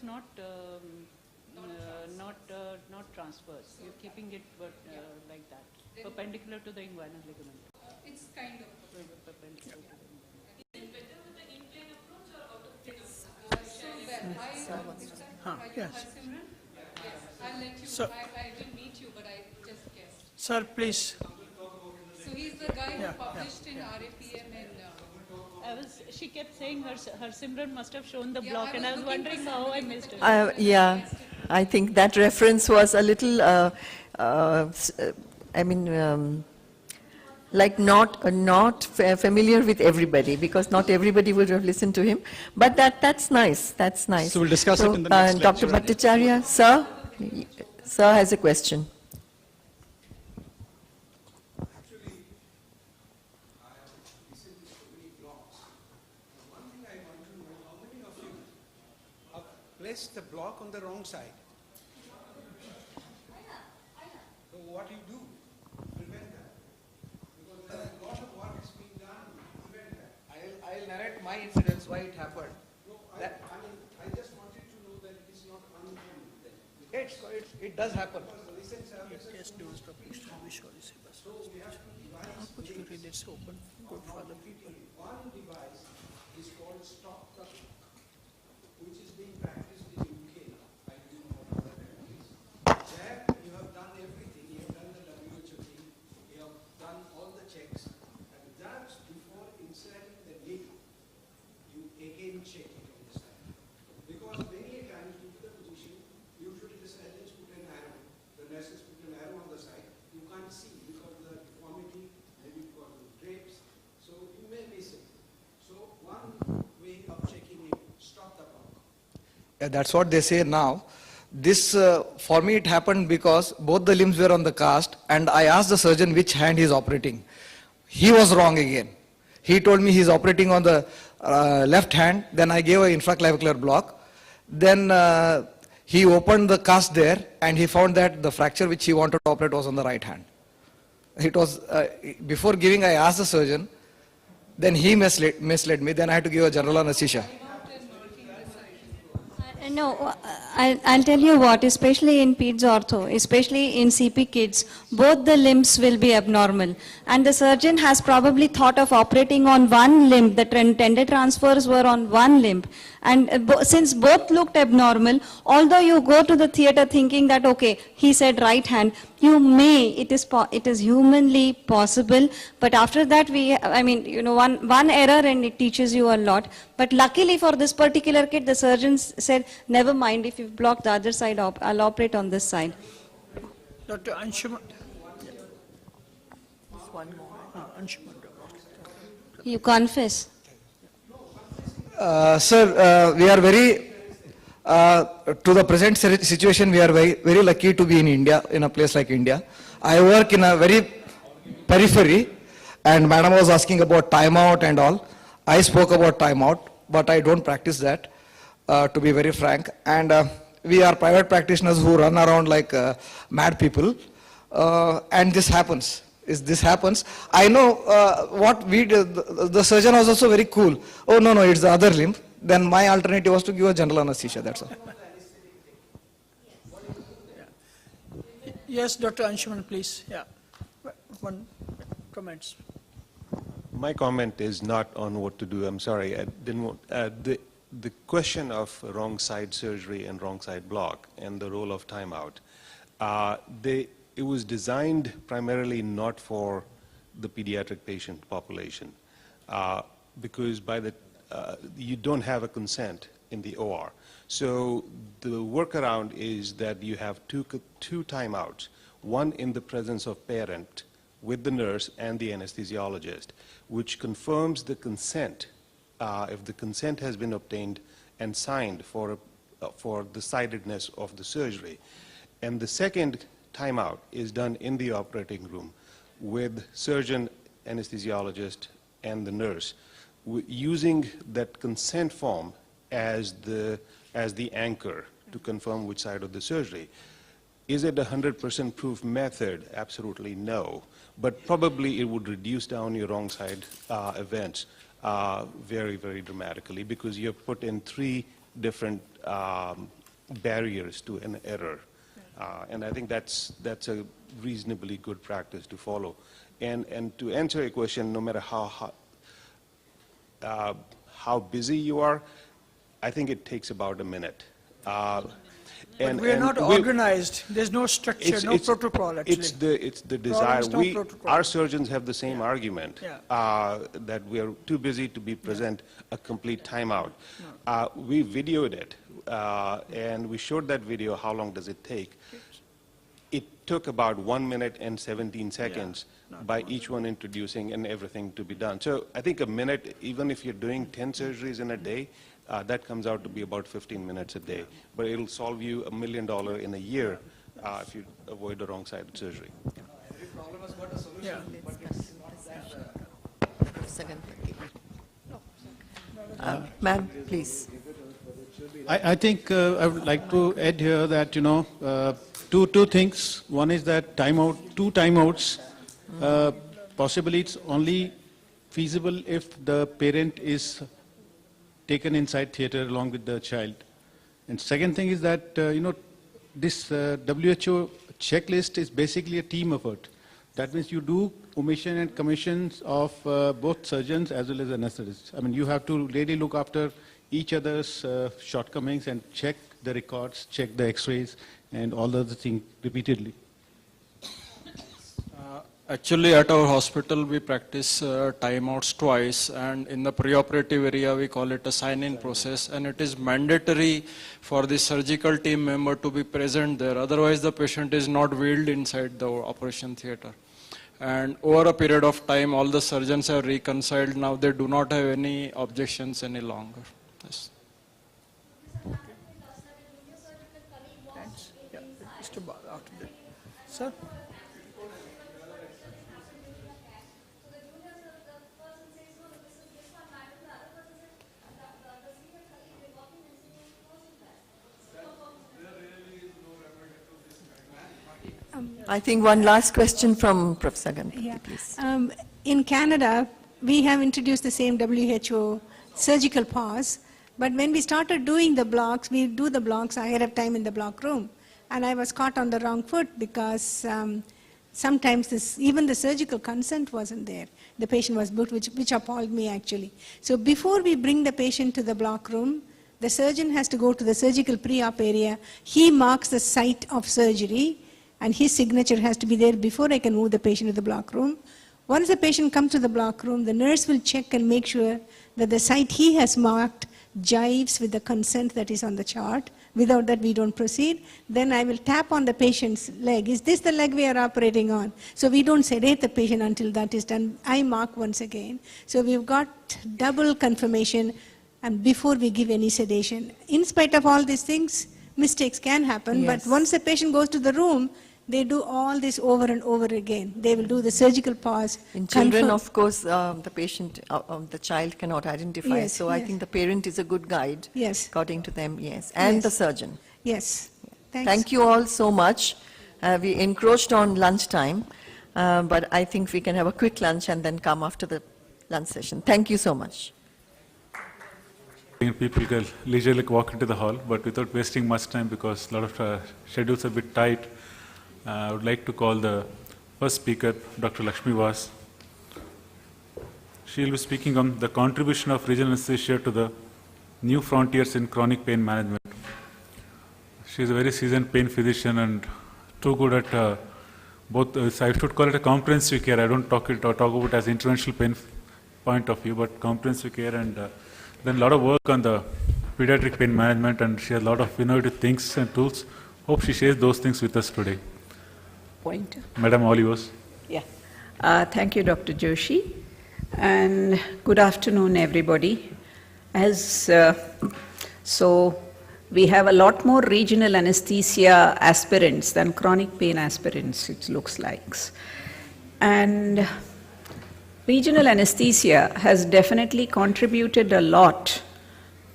is not not transverse. You're keeping it like that, perpendicular to the inguinal ligament. It's kind of perpendicular to the inguinal. Yes. I'll let you. So, I didn't meet you, but I just guessed. sir, please. So he's the guy who published in RAPM and. She kept saying her Simran must have shown the block, and I was wondering how I missed it. Yeah, I think that reference was a little, like not familiar with everybody, because not everybody would have listened to him. But that's nice. That's nice. So we'll discuss it in the next Dr. lecture. Bhattacharya, sir has a question. Place the block on the wrong side. So what you do, prevent that. Because there is a lot of work is being done to prevent that. I'll narrate my incidents, why it happened. No, I just wanted to know that it is not uncommon then. It does happen. Because recent services, so we have to devise open, good for the people. one device is called stop the clock, which is being practiced in UK now. I don't know what other countries. There you have done everything. You have done the WHO thing. You have done all the checks. And that before inserting the needle, you again check it on the side. Because many times due to the position, usually the surgeons put an arrow. The nurses put an arrow on the side. You can't see because of the deformity, maybe because of the drapes. So you may miss it. So one way of checking it, stop the clock. Yeah, that's what they say now. This, for me, it happened because both the limbs were on the cast, and I asked the surgeon which hand he is operating. He was wrong again. He told me he is operating on the left hand. Then I gave an infraclavicular block. Then he opened the cast there, and he found that the fracture which he wanted to operate was on the right hand. It was, before giving, I asked the surgeon. Then he misled me. Then I had to give a general anesthesia. No, I'll tell you what, especially in peds ortho, especially in CP kids, both the limbs will be abnormal. And the surgeon has probably thought of operating on one limb, the tendon transfers were on one limb. And since both looked abnormal, although you go to the theater thinking that, okay, he said right hand, you may, it is humanly possible, but after that one error and it teaches you a lot. But luckily for this particular kid, the surgeons said, never mind, if you've blocked the other side, I'll operate on this side. Dr. Anshuman. One more. Anshuman. You confess. Sir, we are very, to the present situation, we are very, very lucky to be in India, in a place like India. I work in a very periphery, and madam was asking about timeout and all. I spoke about timeout, but I don't practice that, to be very frank. And we are private practitioners who run around like mad people, and this happens. This happens. I know what we did. The surgeon was also very cool. Oh, no, it's the other limb. Then my alternative was to give a general anesthesia, that's all. Yes, Dr. Anshuman, please. Yeah. One comments. My comment is not on what to do. I'm sorry. I didn't want, the question of wrong side surgery and wrong side block and the role of timeout, it was designed primarily not for the pediatric patient population because you don't have a consent in the OR. So the workaround is that you have two timeouts, one in the presence of parent with the nurse and the anesthesiologist, which confirms the consent, if the consent has been obtained and signed for the sidedness of the surgery. And the second timeout is done in the operating room with surgeon, anesthesiologist, and the nurse, using that consent form as the anchor to confirm which side of the surgery. Is it a 100% proof method? Absolutely no. But probably it would reduce down your wrong side events very, very dramatically because you have put in three different barriers to an error. And I think that's a reasonably good practice to follow. And to answer your question, no matter how busy you are, I think it takes about a minute. But we are not organized. There's no structure, no protocol, actually. It's the desire. Problem is no protocol. Our surgeons have the same argument, Yeah. that we are too busy to be present a complete timeout. We videoed it, and we showed that video, how long does it take. It took about 1 minute and 17 seconds by each one introducing and everything to be done. So I think a minute, even if you're doing 10 surgeries in a day, that comes out to be about 15 minutes a day. But it'll solve you $1 million in a year if you avoid the wrong side surgery. Every problem has got a solution, Yeah. but it's not that Ma'am, please. I think I would like to add here that, two things. One is that two timeouts, possibly it's only feasible if the parent is taken inside theater along with the child. And second thing is that, this WHO checklist is basically a team effort. That means you do omission and commissions of both surgeons as well as anesthetists. I mean, you have to really look after each other's shortcomings and check the records, check the x-rays, and all the other things repeatedly. Actually, at our hospital, we practice timeouts twice, and in the preoperative area, we call it a sign-in process, and it is mandatory for the surgical team member to be present there. Otherwise, the patient is not wheeled inside the operation theater. And over a period of time, all the surgeons have reconciled. Now they do not have any objections any longer. Yes. Thanks. Yeah, Mr. After that. Sir? I think one last question from Professor Ganpati, Yeah. please. In Canada, we have introduced the same WHO surgical pause, but when we started doing the blocks, we do the blocks ahead of time in the block room. And I was caught on the wrong foot because sometimes even the surgical consent wasn't there. The patient was booked, which appalled me actually. So before we bring the patient to the block room, the surgeon has to go to the surgical pre-op area. He marks the site of surgery, and his signature has to be there before I can move the patient to the block room. Once the patient comes to the block room, the nurse will check and make sure that the site he has marked jives with the consent that is on the chart. Without that, we don't proceed. Then I will tap on the patient's leg. Is this the leg we are operating on? So we don't sedate the patient until that is done. I mark once again. So we've got double confirmation and before we give any sedation. In spite of all these things, mistakes can happen. Yes. But once the patient goes to the room, they do all this over and over again. They will do the surgical pause. In children, confirm- of course, the patient, the child cannot identify. Yes, so I yes. think the parent is a good guide. Yes. According to them, yes. And Yes. the surgeon. Yes. Thanks. Thank you all so much. We encroached on lunchtime, but I think we can have a quick lunch and then come after the lunch session. Thank you so much. People can leisurely walk into the hall, but without wasting much time because a lot of schedules are a bit tight. I would like to call the first speaker, Dr. Lakshmi Vas. She will be speaking on the contribution of regional anesthesia to the new frontiers in chronic pain management. She is a very seasoned pain physician and too good at both. I should call it a comprehensive care. I don't talk about it as interventional pain point of view, but comprehensive care, and then a lot of work on the pediatric pain management, and she has a lot of innovative things and tools. Hope she shares those things with us today. Point. Madam, all yours. Yeah. Thank you, Dr. Joshi. And good afternoon, everybody. So we have a lot more regional anesthesia aspirants than chronic pain aspirants, it looks like. And regional anesthesia has definitely contributed a lot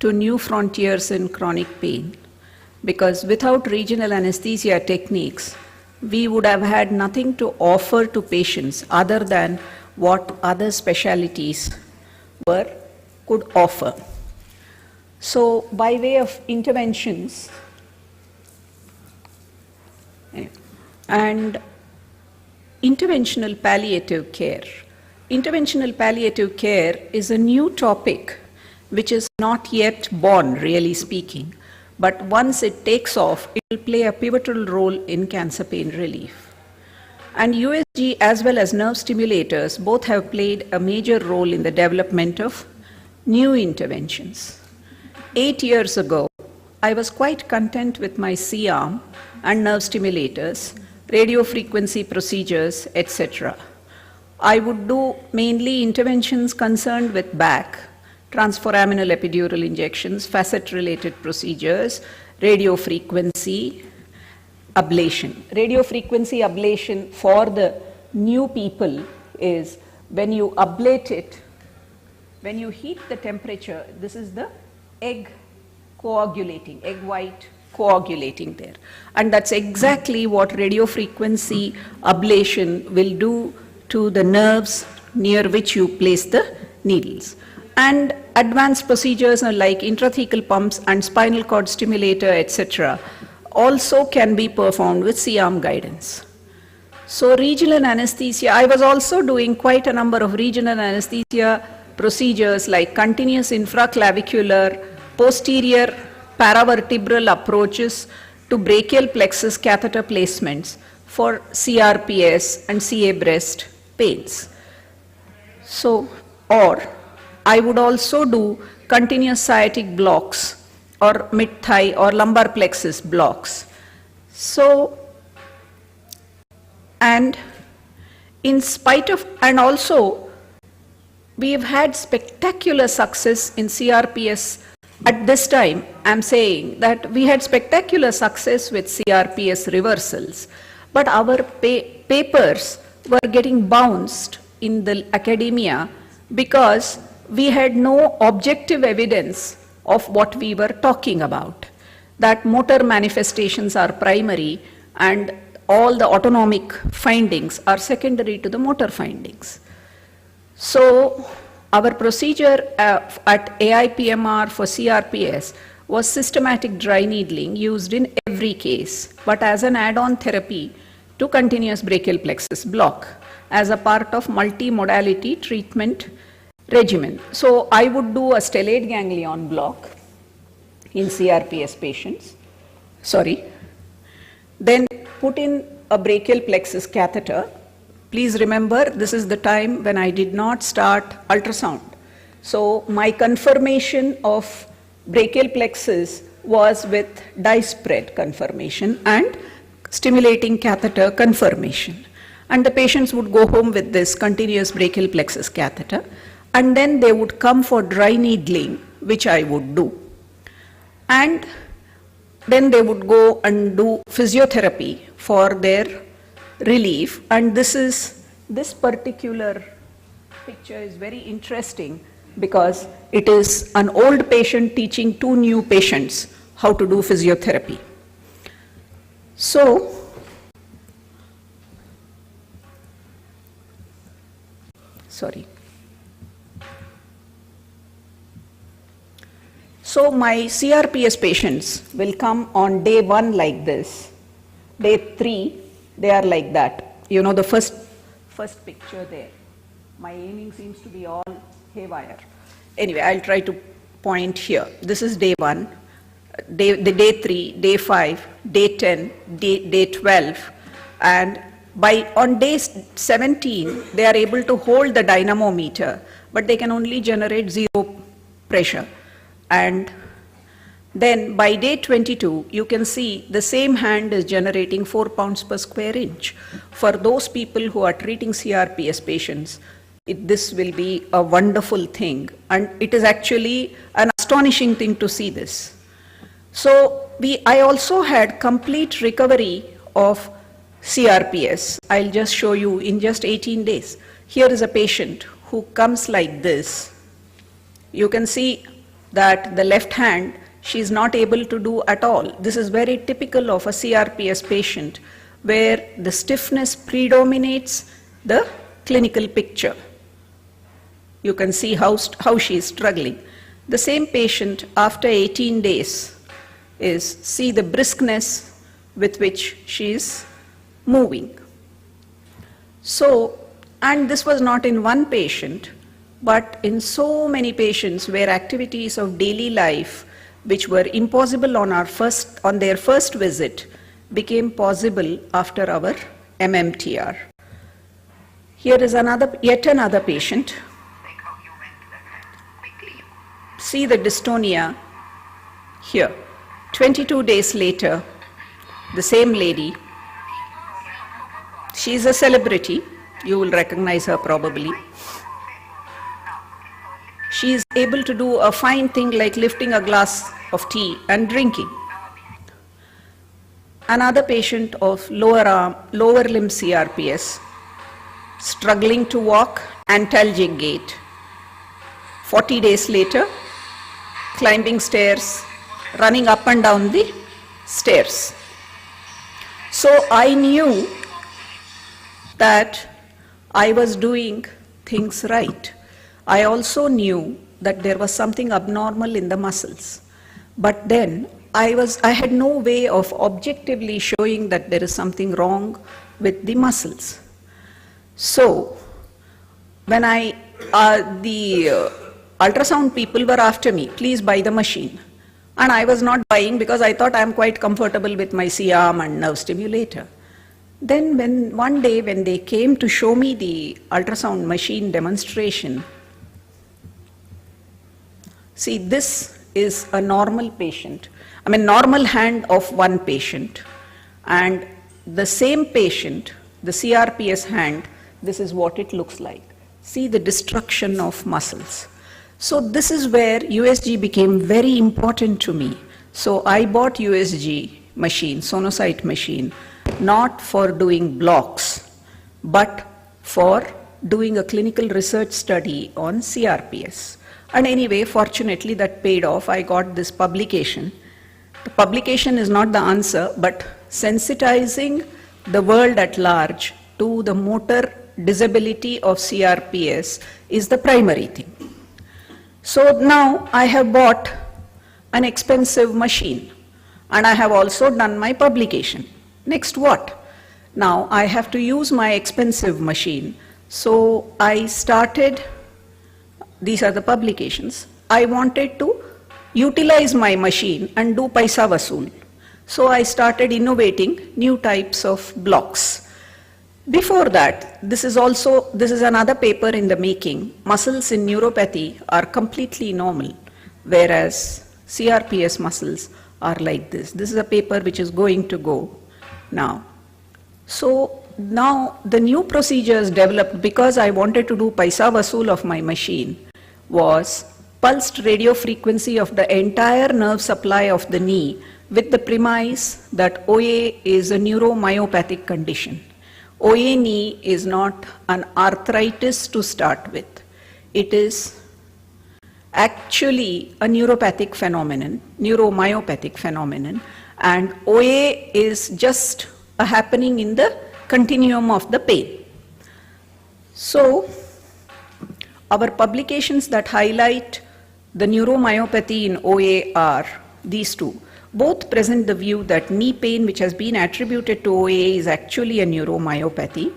to new frontiers in chronic pain, because without regional anesthesia techniques, we would have had nothing to offer to patients other than what other specialties could offer. So by way of interventions, and interventional palliative care. Interventional palliative care is a new topic which is not yet born, really speaking. But once it takes off, it will play a pivotal role in cancer pain relief. And USG as well as nerve stimulators both have played a major role in the development of new interventions. 8 years ago, I was quite content with my C-arm and nerve stimulators, radio frequency procedures, etc. I would do mainly interventions concerned with back, transforaminal epidural injections, facet-related procedures, radio frequency ablation. Radio frequency ablation for the new people is when you ablate it, when you heat the temperature, this is the egg coagulating, egg white coagulating there. And that's exactly what radio frequency ablation will do to the nerves near which you place the needles. And advanced procedures like intrathecal pumps and spinal cord stimulator, etc., also can be performed with C-arm guidance. So regional anesthesia, I was also doing quite a number of regional anesthesia procedures like continuous infraclavicular, posterior paravertebral approaches to brachial plexus catheter placements for CRPS and CA breast pains. So, or I would also do continuous sciatic blocks or mid-thigh or lumbar plexus blocks. So, and in spite of, and also we have had spectacular success in CRPS. At this time, I'm saying that we had spectacular success with CRPS reversals, but our papers were getting bounced in the academia because we had no objective evidence of what we were talking about, that motor manifestations are primary and all the autonomic findings are secondary to the motor findings. So our procedure at AIPMR for CRPS was systematic dry needling used in every case, but as an add-on therapy to continuous brachial plexus block as a part of multi-modality treatment regimen. So I would do a stellate ganglion block in CRPS patients, then put in a brachial plexus catheter. Please remember, this is the time when I did not start ultrasound. So my confirmation of brachial plexus was with dye spread confirmation and stimulating catheter confirmation. And the patients would go home with this continuous brachial plexus catheter, and then they would come for dry needling, which I would do. And then they would go and do physiotherapy for their relief. And this particular picture is very interesting because it is an old patient teaching 2 new patients how to do physiotherapy. So, So my CRPS patients will come on day 1 like this. Day 3, they are like that. You know the first picture there. My aiming seems to be all haywire. Anyway, I'll try to point here. This is day 1, day 3, day 5, day 10, day 12, and on day 17, they are able to hold the dynamometer, but they can only generate 0 pressure. And then by day 22, you can see the same hand is generating 4 pounds per square inch. For those people who are treating CRPS patients, this will be a wonderful thing. And it is actually an astonishing thing to see this. So I also had complete recovery of CRPS. I'll just show you in just 18 days. Here is a patient who comes like this. You can see that the left hand she is not able to do at all. This is very typical of a CRPS patient where the stiffness predominates the clinical picture. You can see how she is struggling. The same patient after 18 days see the briskness with which she is moving. So, and this was not in one patient, but in so many patients where activities of daily life which were impossible on their first visit became possible after our MMTR. Here is yet another patient. See the dystonia here. 22 days later, the same lady, she is a celebrity, you will recognize her probably. She is able to do a fine thing like lifting a glass of tea and drinking. Another patient of lower limb CRPS, struggling to walk, antalgic gait. 40 days later, climbing stairs, running up and down the stairs. So I knew that I was doing things right. I also knew that there was something abnormal in the muscles. But then I had no way of objectively showing that there is something wrong with the muscles. So when the ultrasound people were after me, please buy the machine. And I was not buying because I thought I'm quite comfortable with my C-arm and nerve stimulator. Then one day when they came to show me the ultrasound machine demonstration, see, this is a normal patient, normal hand of one patient, and the same patient, the CRPS hand, this is what it looks like. See the destruction of muscles. So this is where USG became very important to me. So I bought USG machine, Sonocyte machine, not for doing blocks, but for doing a clinical research study on CRPS. And anyway, fortunately that paid off. I got this publication. The publication is not the answer, but sensitizing the world at large to the motor disability of CRPS is the primary thing. So now I have bought an expensive machine and I have also done my publication. Next what? Now I have to use my expensive machine. So I started, these are the publications. I wanted to utilize my machine and do paisa vasool. So I started innovating new types of blocks. Before that, this is another paper in the making. Muscles in neuropathy are completely normal, whereas CRPS muscles are like this. This is a paper which is going to go now. So now the new procedures developed because I wanted to do paisa vasool of my machine was pulsed radio frequency of the entire nerve supply of the knee with the premise that OA is a neuromyopathic condition. OA knee is not an arthritis to start with. It is actually a neuropathic phenomenon, neuromyopathic phenomenon, and OA is just a happening in the continuum of the pain. So, our publications that highlight the neuromyopathy in OA are these two. Both present the view that knee pain, which has been attributed to OA, is actually a neuromyopathy,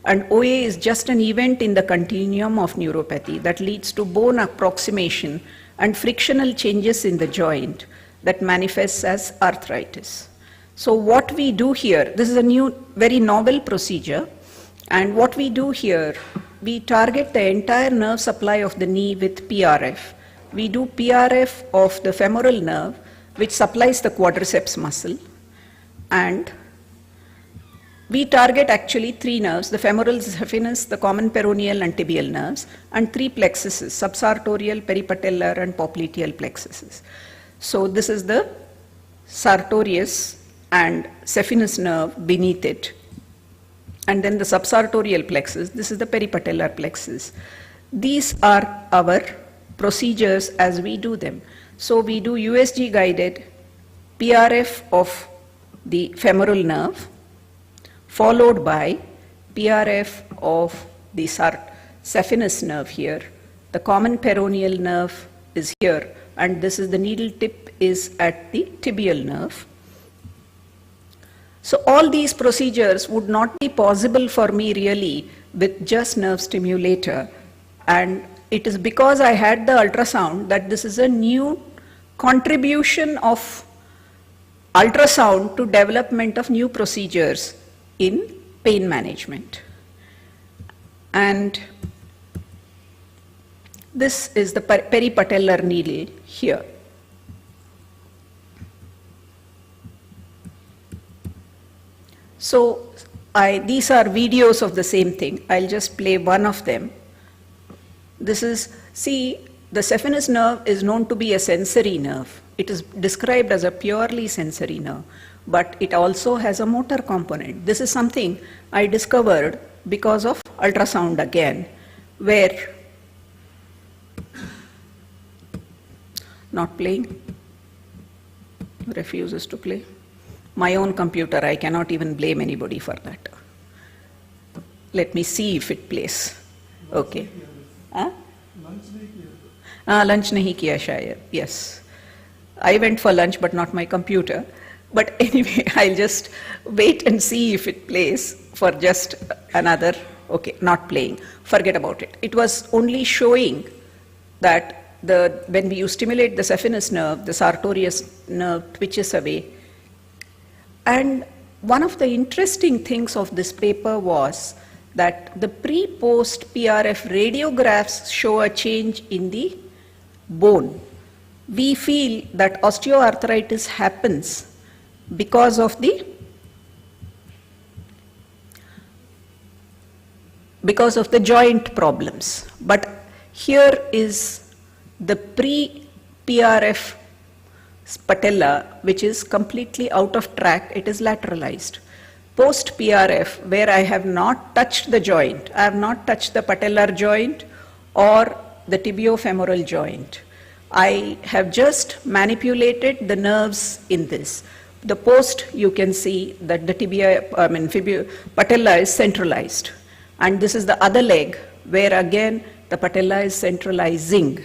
and OA is just an event in the continuum of neuropathy that leads to bone approximation and frictional changes in the joint that manifests as arthritis. So what we do here, this is a new, very novel procedure, and what we do here, we target the entire nerve supply of the knee with PRF. We do PRF of the femoral nerve, which supplies the quadriceps muscle, and we target actually three nerves, the femoral saphenous, the common peroneal and tibial nerves, and three plexuses, subsartorial, peripatellar, and popliteal plexuses. So this is the sartorius and saphenous nerve beneath it, and then the subsartorial plexus, this is the peripatellar plexus. These are our procedures as we do them. So we do USG guided PRF of the femoral nerve, followed by PRF of the saphenous nerve here. The common peroneal nerve is here, and this is the needle tip is at the tibial nerve. So all these procedures would not be possible for me really with just nerve stimulator, and it is because I had the ultrasound that this is a new contribution of ultrasound to development of new procedures in pain management. And this is the peripatellar needle here. So these are videos of the same thing. I'll just play one of them. This is, see, the saphenous nerve is known to be a sensory nerve. It is described as a purely sensory nerve, but it also has a motor component. This is something I discovered because of ultrasound again, where, not playing, refuses to play. My own computer, I cannot even blame anybody for that. Let me see if it plays. Okay. Huh? Lunch nahi kiya shayad. Yes. I went for lunch, but not my computer. But anyway, I'll just wait and see if it plays for just another, okay, not playing. Forget about it. It was only showing that when you stimulate the saphenous nerve, the sartorius nerve twitches away. And one of the interesting things of this paper was that the pre-post PRF radiographs show a change in the bone. We feel that osteoarthritis happens because of the joint problems. But here is the pre-PRF patella, which is completely out of track. It is lateralized. Post PRF, where I have not touched the joint, I have not touched the patellar joint or the tibiofemoral joint. I have just manipulated the nerves in this. The post, you can see that the patella is centralized. And this is the other leg, where again the patella is centralizing.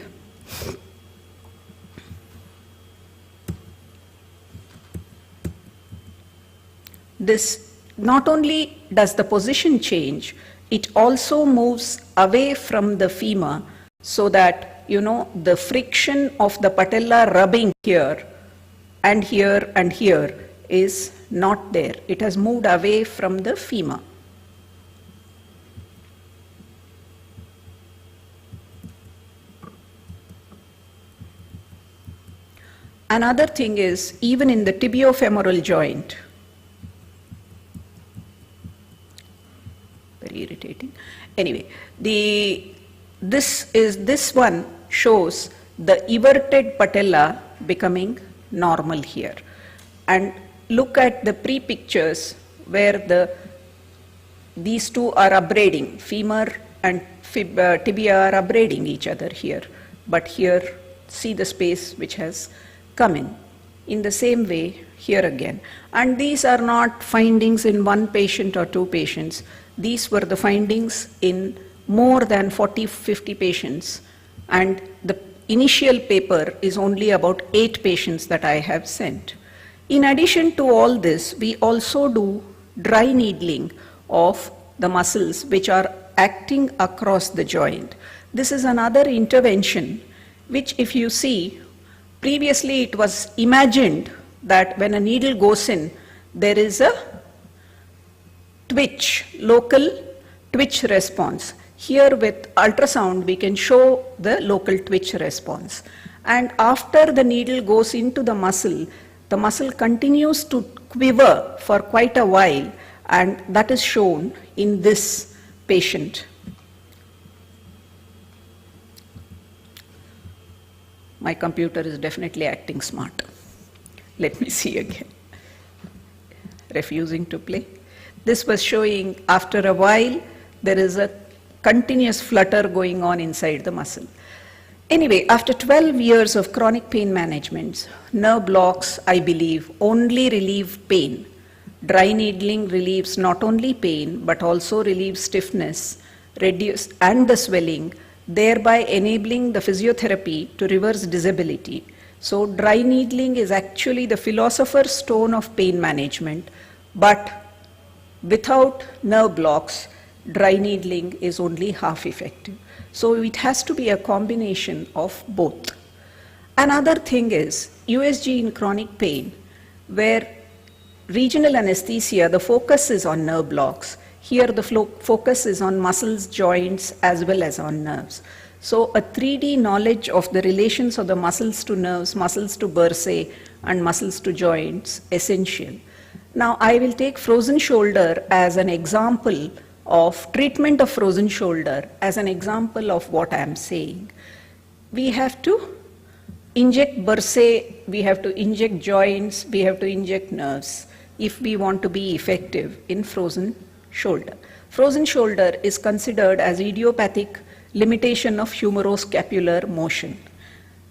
This not only does the position change, it also moves away from the femur so that, you know, the friction of the patella rubbing here and here and here is not there. It has moved away from the femur. Another thing is, even in the tibiofemoral joint, very irritating. Anyway, this one shows the everted patella becoming normal here. And look at the pre-pictures where these two are abrading, femur and tibia are abrading each other here. But here, see the space which has come in. In the same way, here again. And these are not findings in one patient or two patients. These were the findings in more than 40-50 patients, and the initial paper is only about 8 patients that I have sent. In addition to all this, we also do dry needling of the muscles which are acting across the joint. This is another intervention which, if you see, previously it was imagined that when a needle goes in, there is a twitch, local twitch response. Here with ultrasound, we can show the local twitch response. And after the needle goes into the muscle continues to quiver for quite a while, and that is shown in this patient. My computer is definitely acting smart. Let me see again. Refusing to play. This was showing after a while there is a continuous flutter going on inside the muscle. Anyway, after 12 years of chronic pain management, nerve blocks, I believe, only relieve pain. Dry needling relieves not only pain, but also relieves stiffness, and the swelling, thereby enabling the physiotherapy to reverse disability. So dry needling is actually the philosopher's stone of pain management, but without nerve blocks, dry needling is only half effective. So it has to be a combination of both. Another thing is USG in chronic pain, where regional anesthesia, the focus is on nerve blocks. Here the focus is on muscles, joints, as well as on nerves. So a 3D knowledge of the relations of the muscles to nerves, muscles to bursae, and muscles to joints, essential. Now I will take frozen shoulder as an example of treatment of frozen shoulder, as an example of what I am saying. We have to inject bursae, we have to inject joints, we have to inject nerves if we want to be effective in frozen shoulder. Frozen shoulder is considered as idiopathic limitation of humeroscapular motion,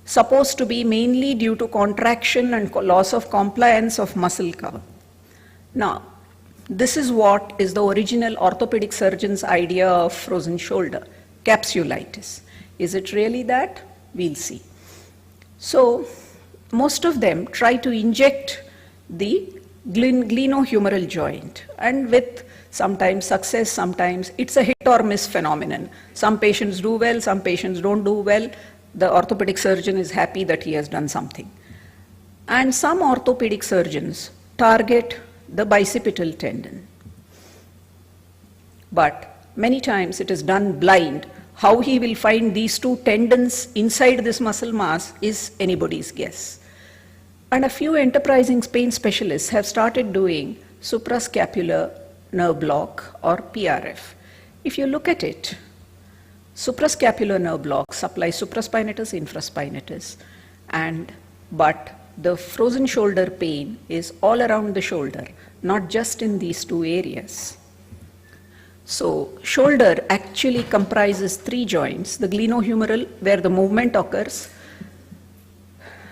supposed to be mainly due to contraction and loss of compliance of muscle cover. Now, this is what is the original orthopedic surgeon's idea of frozen shoulder, capsulitis. Is it really that? We'll see. So, most of them try to inject the glenohumeral joint, and with sometimes success, sometimes it's a hit or miss phenomenon. Some patients do well, some patients don't do well. The orthopedic surgeon is happy that he has done something. And some orthopedic surgeons target the bicipital tendon. But many times it is done blind. How he will find these two tendons inside this muscle mass is anybody's guess. And a few enterprising pain specialists have started doing suprascapular nerve block or PRF. If you look at it, suprascapular nerve block supplies supraspinatus, infraspinatus, but the frozen shoulder pain is all around the shoulder, not just in these two areas. So shoulder actually comprises three joints: the glenohumeral, where the movement occurs,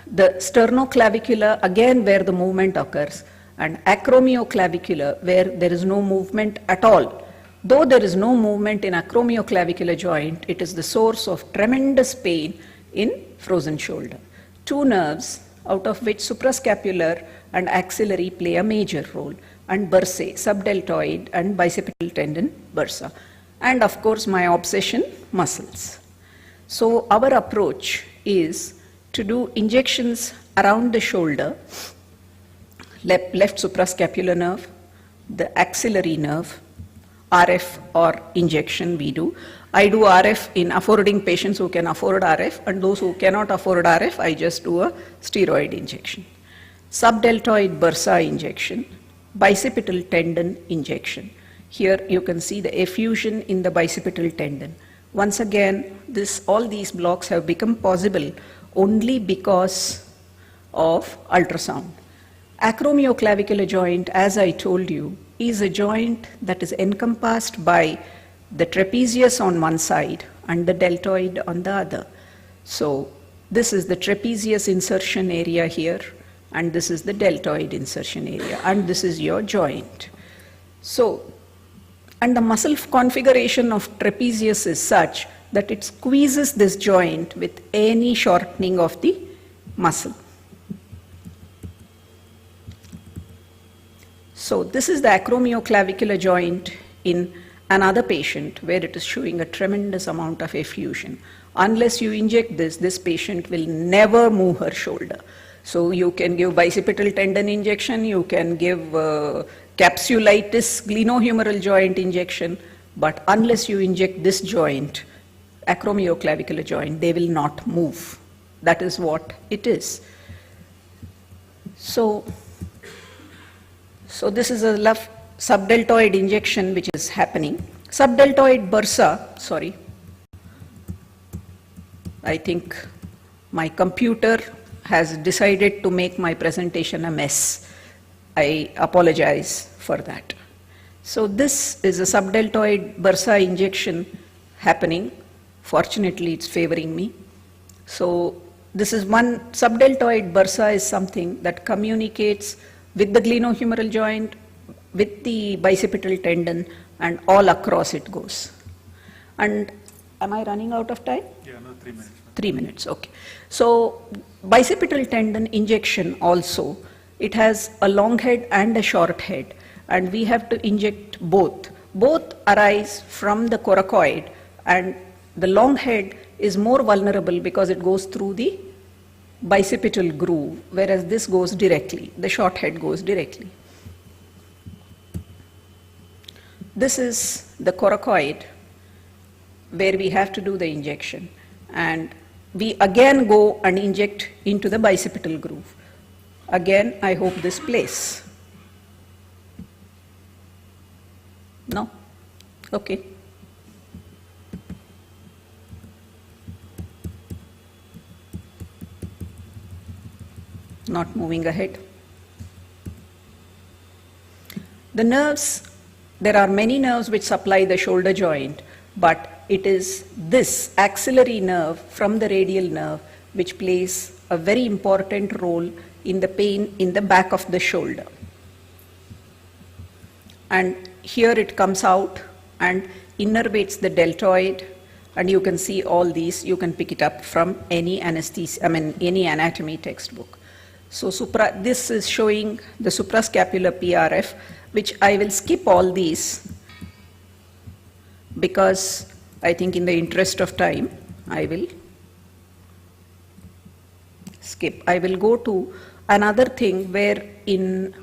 the sternoclavicular, again where the movement occurs, and acromioclavicular, where there is no movement at all. Though there is no movement in acromioclavicular joint, it is the source of tremendous pain in frozen shoulder. Two nerves, out of which suprascapular and axillary play a major role, and bursae, subdeltoid and bicipital tendon bursa. And of course my obsession, muscles. So our approach is to do injections around the shoulder, left suprascapular nerve, the axillary nerve, RF or injection we do. I do RF in affording patients who can afford RF, and those who cannot afford RF, I just do a steroid injection. Subdeltoid bursa injection, bicipital tendon injection. Here you can see the effusion in the bicipital tendon. Once again, all these blocks have become possible only because of ultrasound. Acromioclavicular joint, as I told you, is a joint that is encompassed by the trapezius on one side and the deltoid on the other. So this is the trapezius insertion area here, and this is the deltoid insertion area, and this is your joint. So, and the muscle configuration of trapezius is such that it squeezes this joint with any shortening of the muscle. So this is the acromioclavicular joint in another patient where it is showing a tremendous amount of effusion. Unless you inject this patient will never move her shoulder. So you can give bicipital tendon injection, you can give capsulitis, glenohumeral joint injection, but unless you inject this joint, acromioclavicular joint, they will not move. That is what it is. So this is a subdeltoid injection which is happening. Subdeltoid bursa, sorry, I think my computer has decided to make my presentation a mess. I apologize for that. So this is a subdeltoid bursa injection happening. Fortunately, it's favoring me. So this is one, subdeltoid bursa is something that communicates with the glenohumeral joint, with the bicipital tendon, and all across it goes. And Am I running out of time? Yeah, another 3 minutes. 3 minutes, okay. So bicipital tendon injection also, it has a long head and a short head, and we have to inject both. Both arise from the coracoid, and the long head is more vulnerable because it goes through the bicipital groove, whereas this goes directly, the short head goes directly. This is the coracoid where we have to do the injection, and we again go and inject into the bicipital groove. Again, I hope this plays. No? Okay. Not moving ahead. The nerves, there are many nerves which supply the shoulder joint, but it is this axillary nerve from the radial nerve which plays a very important role in the pain in the back of the shoulder. And here it comes out and innervates the deltoid, and you can see all these, you can pick it up from any anesthesia, any anatomy textbook. So this is showing the suprascapular PRF, which I will skip all these because I think in the interest of time, I will skip. I will go to another thing where in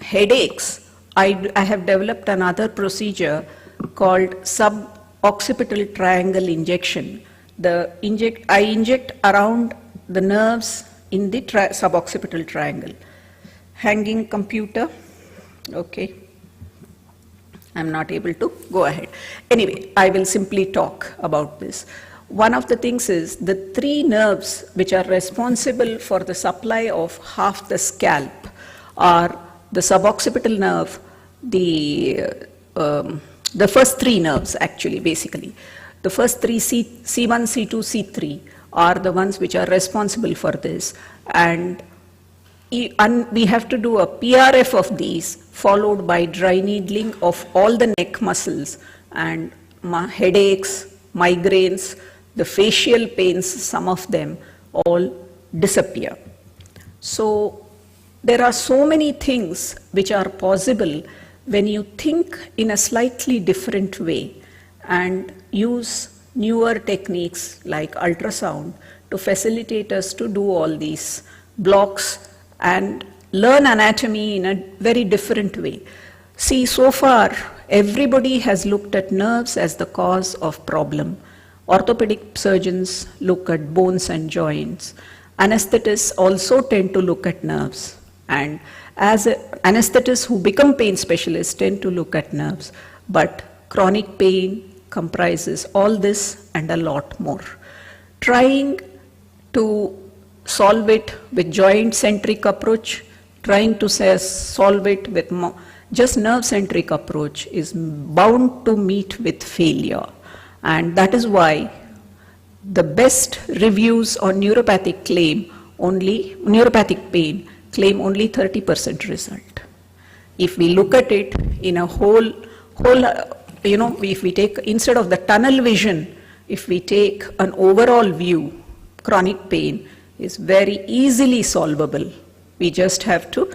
headaches, I have developed another procedure called suboccipital triangle injection. I inject around the nerves in the suboccipital triangle. Hanging computer, okay. I'm not able to go ahead. Anyway, I will simply talk about this. One of the things is the 3 nerves which are responsible for the supply of half the scalp are the suboccipital nerve, the first 3 nerves actually, basically. The first 3, C1, C2, C3, are the ones which are responsible for this. And we have to do a PRF of these, followed by dry needling of all the neck muscles, and headaches, migraines, the facial pains, some of them all disappear. So there are so many things which are possible when you think in a slightly different way and use newer techniques like ultrasound to facilitate us to do all these blocks and learn anatomy in a very different way. See, so far, everybody has looked at nerves as the cause of problem. Orthopedic surgeons look at bones and joints. Anesthetists also tend to look at nerves. And as anesthetists who become pain specialists tend to look at nerves. But chronic pain comprises all this and a lot more. Trying to solve it with joint-centric approach, trying to solve it with just nerve-centric approach is bound to meet with failure. And that is why the best reviews on neuropathic pain claim only 30% result. If we look at it in a whole, if we take, instead of the tunnel vision, if we take an overall view, chronic pain is very easily solvable. We just have to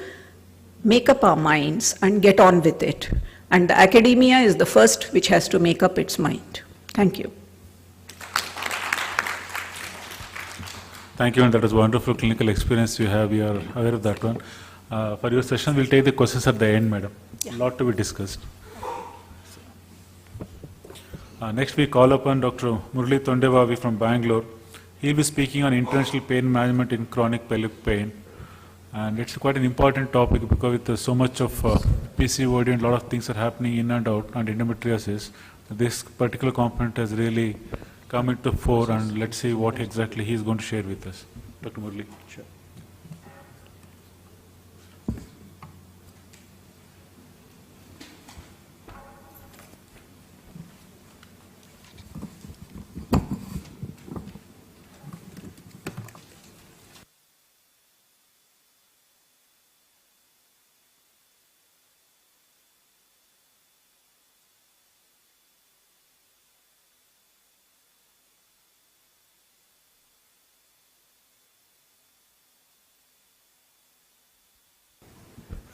make up our minds and get on with it. And the academia is the first which has to make up its mind. Thank you. Thank you, and that was wonderful clinical experience you have. We are aware of that one. For your session, we'll take the questions at the end, madam. A lot to be discussed. Next, we call upon Dr. Murali Tondevavi from Bangalore. He'll be speaking on interventional pain management in chronic pelvic pain. And it's quite an important topic because with so much of PCOD and a lot of things are happening in and out, and endometriosis, this particular component has really come into fore, and let's see what exactly he is going to share with us. Dr. Murali. Sure.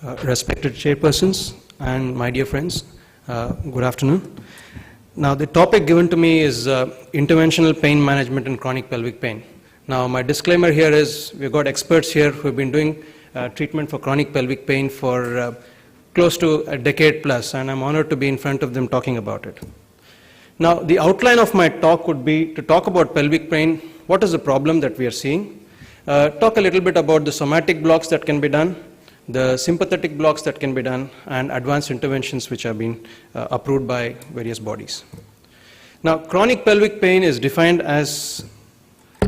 respected chairpersons and my dear friends, good afternoon. Now the topic given to me is interventional pain management and chronic pelvic pain. Now my disclaimer here is we've got experts here who have been doing treatment for chronic pelvic pain for close to a decade plus, and I'm honored to be in front of them talking about it. Now the outline of my talk would be to talk about pelvic pain, what is the problem that we are seeing, talk a little bit about the somatic blocks that can be done, the sympathetic blocks that can be done, and advanced interventions which have been approved by various bodies. Now, chronic pelvic pain is defined as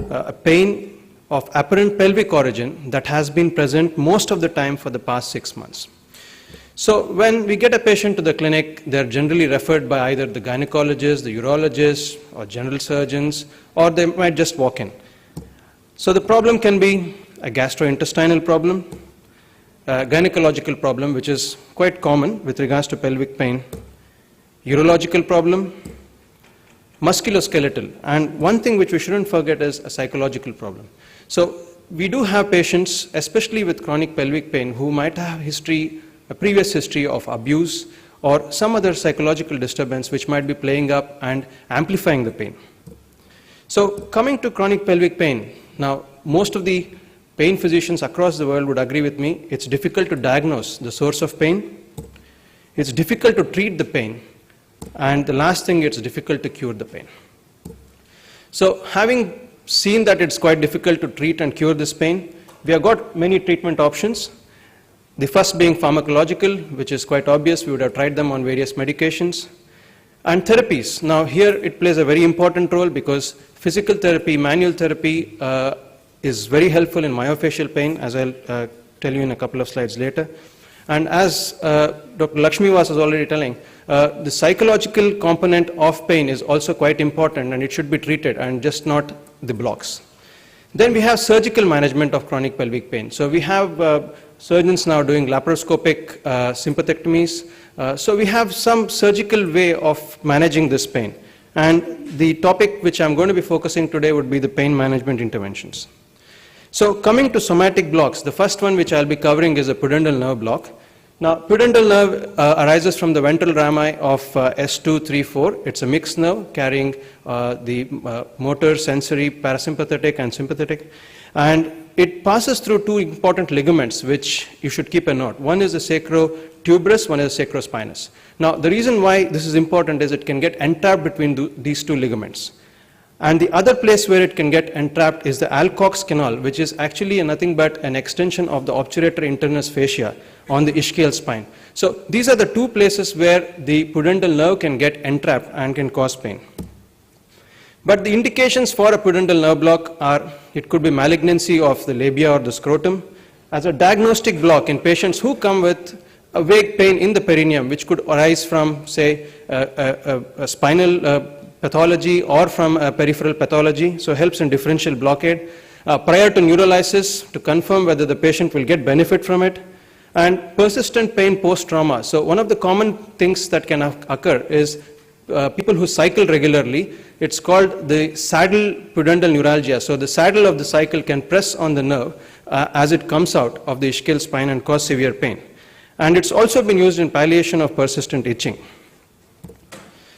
a pain of apparent pelvic origin that has been present most of the time for the past 6 months. So when we get a patient to the clinic, they're generally referred by either the gynecologist, the urologist, or general surgeons, or they might just walk in. So the problem can be a gastrointestinal problem, a gynecological problem, which is quite common with regards to pelvic pain, urological problem, musculoskeletal, and one thing which we shouldn't forget is a psychological problem. So we do have patients, especially with chronic pelvic pain, who might have a previous history of abuse or some other psychological disturbance which might be playing up and amplifying the pain. So coming to chronic pelvic pain, now most of the pain physicians across the world would agree with me, it's difficult to diagnose the source of pain, it's difficult to treat the pain, and the last thing, it's difficult to cure the pain. So having seen that it's quite difficult to treat and cure this pain, we have got many treatment options. The first being pharmacological, which is quite obvious, we would have tried them on various medications. And therapies. Now here it plays a very important role because physical therapy, manual therapy is very helpful in myofascial pain, as I'll tell you in a couple of slides later. And as Dr. Lakshmi was already telling, the psychological component of pain is also quite important and it should be treated and just not the blocks. Then we have surgical management of chronic pelvic pain. So we have surgeons now doing laparoscopic sympathectomies. So we have some surgical way of managing this pain. And the topic which I'm going to be focusing today would be the pain management interventions. So coming to somatic blocks, the first one which I'll be covering is a pudendal nerve block. Now pudendal nerve arises from the ventral rami of S2, 3, 4. It's a mixed nerve carrying the motor, sensory, parasympathetic and sympathetic. And it passes through two important ligaments which you should keep a note. One is the sacrotuberous, one is the sacrospinous. Now the reason why this is important is it can get entrapped between these two ligaments. And the other place where it can get entrapped is the Alcock's canal, which is actually nothing but an extension of the obturator internus fascia on the ischial spine. So these are the two places where the pudendal nerve can get entrapped and can cause pain. But the indications for a pudendal nerve block are, it could be malignancy of the labia or the scrotum, as a diagnostic block in patients who come with a vague pain in the perineum, which could arise from, say, a spinal pathology or from a peripheral pathology, so helps in differential blockade. Prior to neurolysis, to confirm whether the patient will get benefit from it, and persistent pain post-trauma. So one of the common things that can occur is people who cycle regularly, it's called the saddle pudendal neuralgia. So the saddle of the cycle can press on the nerve as it comes out of the ischial spine and cause severe pain. And it's also been used in palliation of persistent itching.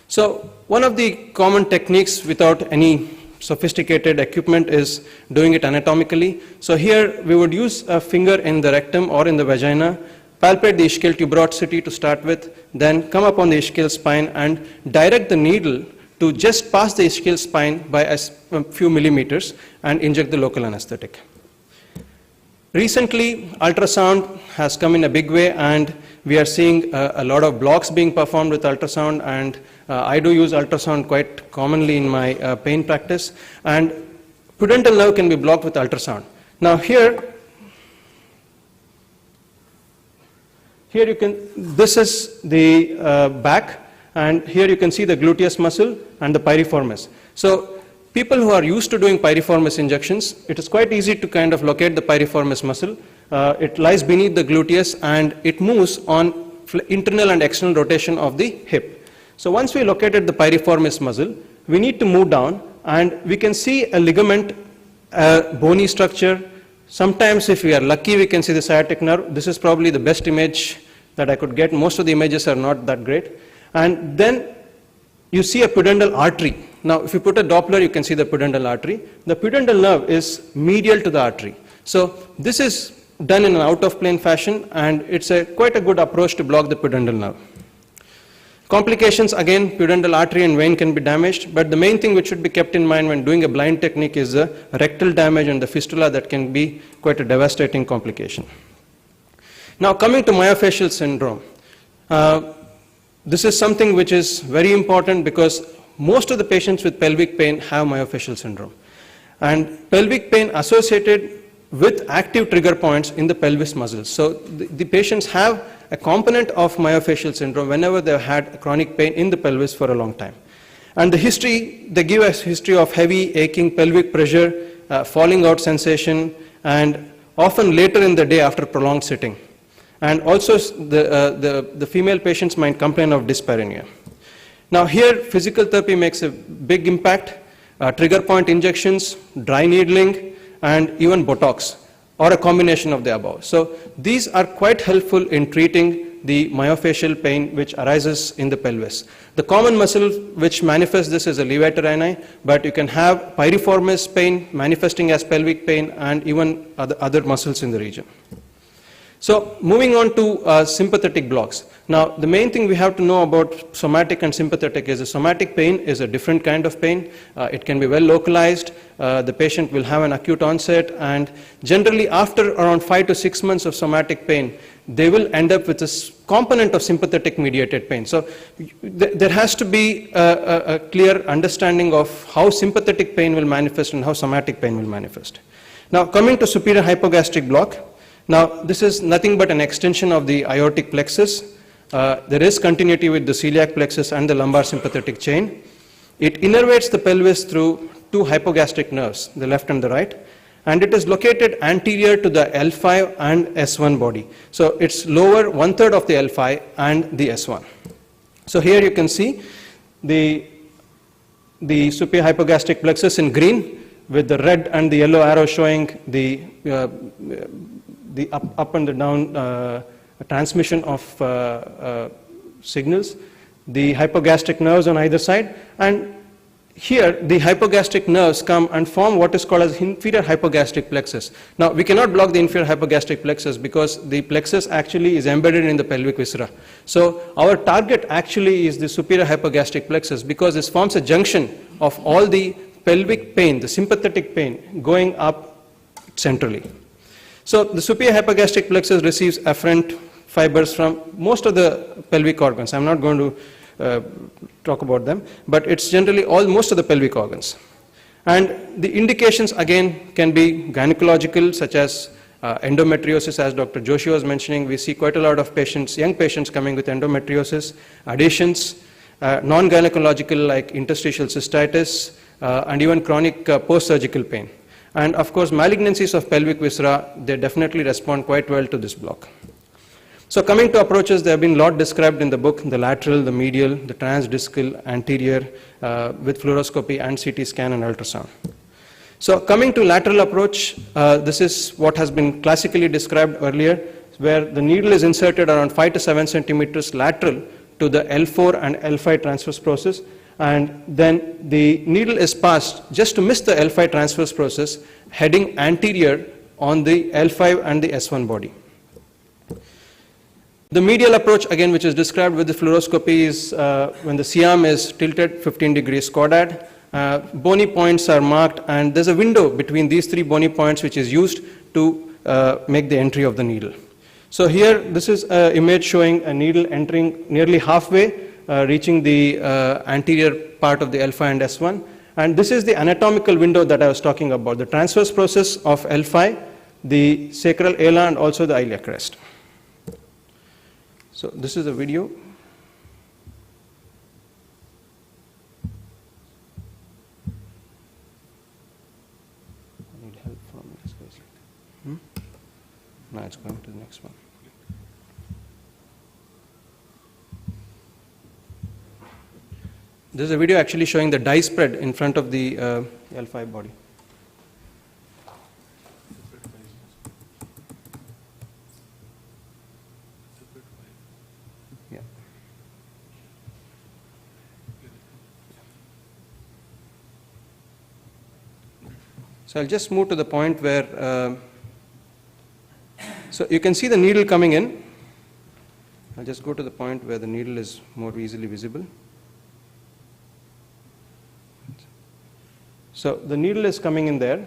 So one of the common techniques without any sophisticated equipment is doing it anatomically. So here we would use a finger in the rectum or in the vagina, palpate the ischial tuberosity to start with, then come up on the ischial spine and direct the needle to just pass the ischial spine by a few millimeters and inject the local anesthetic. Recently, ultrasound has come in a big way and we are seeing a lot of blocks being performed with ultrasound, and I do use ultrasound quite commonly in my pain practice, and pudendal nerve can be blocked with ultrasound. Now here you can, this is the back, and here you can see the gluteus muscle and the piriformis. So people who are used to doing piriformis injections, it is quite easy to kind of locate the piriformis muscle. It lies beneath the gluteus and it moves on internal and external rotation of the hip. So once we located the piriformis muscle, we need to move down and we can see a ligament, a bony structure, Sometimes if we are lucky, we can see the sciatic nerve. This is probably the best image that I could get. Most of the images are not that great. And then you see a pudendal artery. Now, if you put a Doppler, you can see the pudendal artery. The pudendal nerve is medial to the artery. So this is done in an out-of-plane fashion, and it's quite a good approach to block the pudendal nerve. Complications, again, pudendal artery and vein can be damaged, but the main thing which should be kept in mind when doing a blind technique is the rectal damage and the fistula that can be quite a devastating complication. Now, coming to myofascial syndrome. This is something which is very important because most of the patients with pelvic pain have myofascial syndrome. And pelvic pain associated with active trigger points in the pelvis muscles. So the patients have a component of myofascial syndrome whenever they've had chronic pain in the pelvis for a long time. And the history, they give us history of heavy aching pelvic pressure, falling out sensation, and often later in the day after prolonged sitting. And also the female patients might complain of dyspareunia. Now here physical therapy makes a big impact, trigger point injections, dry needling, and even Botox, or a combination of the above. So these are quite helpful in treating the myofascial pain which arises in the pelvis. The common muscle which manifests this is a levator ani, but you can have piriformis pain manifesting as pelvic pain and even other muscles in the region. So moving on to sympathetic blocks. Now the main thing we have to know about somatic and sympathetic is the somatic pain is a different kind of pain. It can be well localized. The patient will have an acute onset, and generally after around 5 to 6 months of somatic pain, they will end up with a component of sympathetic mediated pain. So there has to be a clear understanding of how sympathetic pain will manifest and how somatic pain will manifest. Now coming to superior hypogastric block. Now, this is nothing but an extension of the aortic plexus. There is continuity with the celiac plexus and the lumbar sympathetic chain. It innervates the pelvis through two hypogastric nerves, the left and the right, and it is located anterior to the L5 and S1 body. So it's lower 1/3 of the L5 and the S1. So here you can see the superior hypogastric plexus in green with the red and the yellow arrow showing the up and the down transmission of signals, the hypogastric nerves on either side, and here the hypogastric nerves come and form what is called as inferior hypogastric plexus. Now we cannot block the inferior hypogastric plexus because the plexus actually is embedded in the pelvic viscera. So our target actually is the superior hypogastric plexus because this forms a junction of all the pelvic pain, the sympathetic pain going up centrally. So the superior hypogastric plexus receives afferent fibers from most of the pelvic organs. I'm not going to talk about them, but it's generally most of the pelvic organs. And the indications again can be gynecological, such as endometriosis, as Dr. Joshi was mentioning. We see quite a lot of patients, young patients coming with endometriosis, adhesions, non-gynecological like interstitial cystitis, and even chronic post-surgical pain. And of course, malignancies of pelvic viscera, they definitely respond quite well to this block. So coming to approaches, there have been a lot described in the book, the lateral, the medial, the transdiscal, anterior, with fluoroscopy and CT scan and ultrasound. So coming to lateral approach, this is what has been classically described earlier, where the needle is inserted around 5 to 7 centimeters lateral to the L4 and L5 transverse process, and then the needle is passed just to miss the L5 transverse process, heading anterior on the L5 and the S1 body. The medial approach, again, which is described with the fluoroscopy, is when the C-arm is tilted 15 degrees caudad. Bony points are marked, and there's a window between these three bony points which is used to make the entry of the needle. So here, this is an image showing a needle entering nearly halfway, reaching the anterior part of the L5 and S1. And this is the anatomical window that I was talking about, the transverse process of L5, the sacral ala, and also the iliac crest. So this is a video. I need help from this guys. Now it's going to the next one. This is a video actually showing the dye spread in front of the L5 body. So I'll just move to the point where, so you can see the needle coming in. I'll just go to the point where the needle is more easily visible. So the needle is coming in there,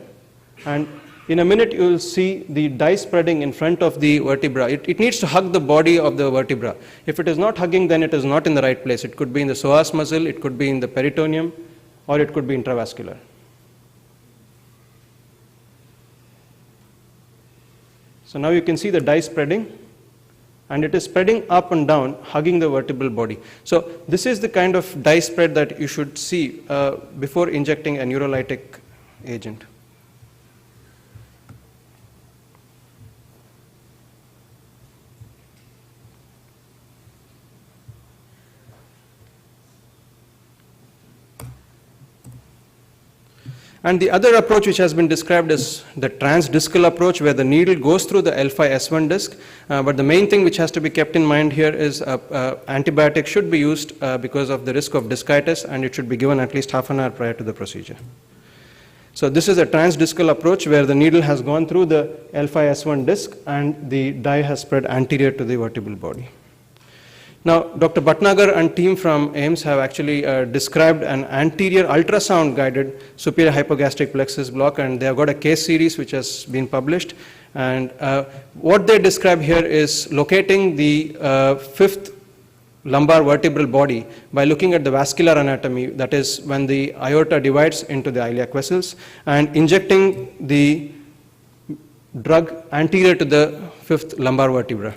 and in a minute you will see the dye spreading in front of the vertebra. It needs to hug the body of the vertebra. If it is not hugging, then it is not in the right place. It could be in the psoas muscle, it could be in the peritoneum, or it could be intravascular. So now you can see the dye spreading, and it is spreading up and down, hugging the vertebral body. So this is the kind of dye spread that you should see before injecting a neurolytic agent. And the other approach which has been described is the transdiscal approach, where the needle goes through the L5-S1 disc. But the main thing which has to be kept in mind here is antibiotic should be used because of the risk of discitis, and it should be given at least half an hour prior to the procedure. So this is a transdiscal approach where the needle has gone through the L5-S1 disc and the dye has spread anterior to the vertebral body. Now, Dr. Bhatnagar and team from AIIMS have actually described an anterior ultrasound-guided superior hypogastric plexus block, and they have got a case series which has been published. And what they describe here is locating the fifth lumbar vertebral body by looking at the vascular anatomy, that is when the aorta divides into the iliac vessels, and injecting the drug anterior to the fifth lumbar vertebra.